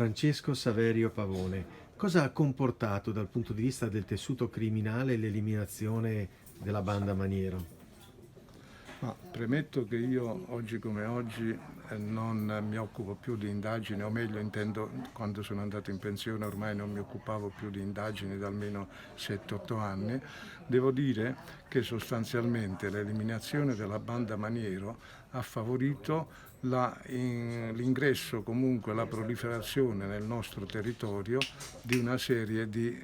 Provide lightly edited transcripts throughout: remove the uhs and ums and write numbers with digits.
Francesco Saverio Pavone, cosa ha comportato dal punto di vista del tessuto criminale l'eliminazione della banda Maniero? Ma premetto che io oggi come oggi non mi occupo più di indagini, o meglio intendo quando sono andato in pensione ormai non mi occupavo più di indagini da almeno 7-8 anni. Devo dire che sostanzialmente l'eliminazione della banda Maniero ha favorito l'ingresso, comunque la proliferazione nel nostro territorio di una serie di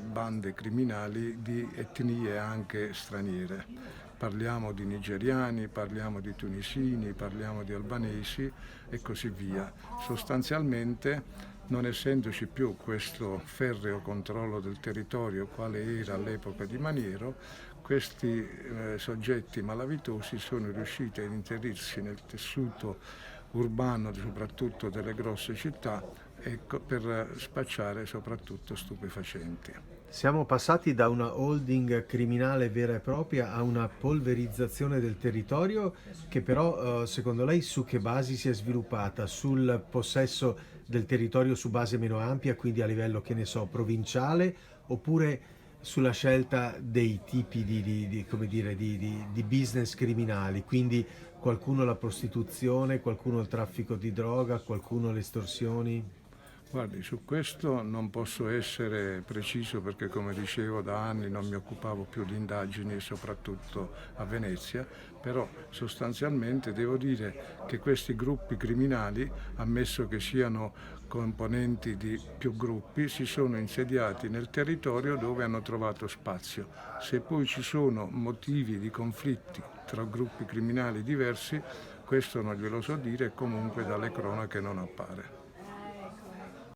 bande criminali di etnie anche straniere. Parliamo di nigeriani, parliamo di tunisini, parliamo di albanesi e così via. Sostanzialmente, non essendoci più questo ferreo controllo del territorio quale era all'epoca di Maniero, questi soggetti malavitosi sono riusciti ad inserirsi nel tessuto urbano, soprattutto delle grosse città, per spacciare soprattutto stupefacenti. Siamo passati da una holding criminale vera e propria a una polverizzazione del territorio che però, secondo lei, su che basi si è sviluppata? Sul possesso del territorio su base meno ampia, quindi a livello, che ne so, provinciale, oppure sulla scelta dei tipi come dire, di business criminali, quindi qualcuno la prostituzione, qualcuno il traffico di droga, qualcuno le estorsioni? Guardi, su questo non posso essere preciso perché, come dicevo, da anni non mi occupavo più di indagini, soprattutto a Venezia, però sostanzialmente devo dire che questi gruppi criminali, ammesso che siano componenti di più gruppi, si sono insediati nel territorio dove hanno trovato spazio. Se poi ci sono motivi di conflitti tra gruppi criminali diversi, questo non glielo so dire e comunque dalle cronache non appare.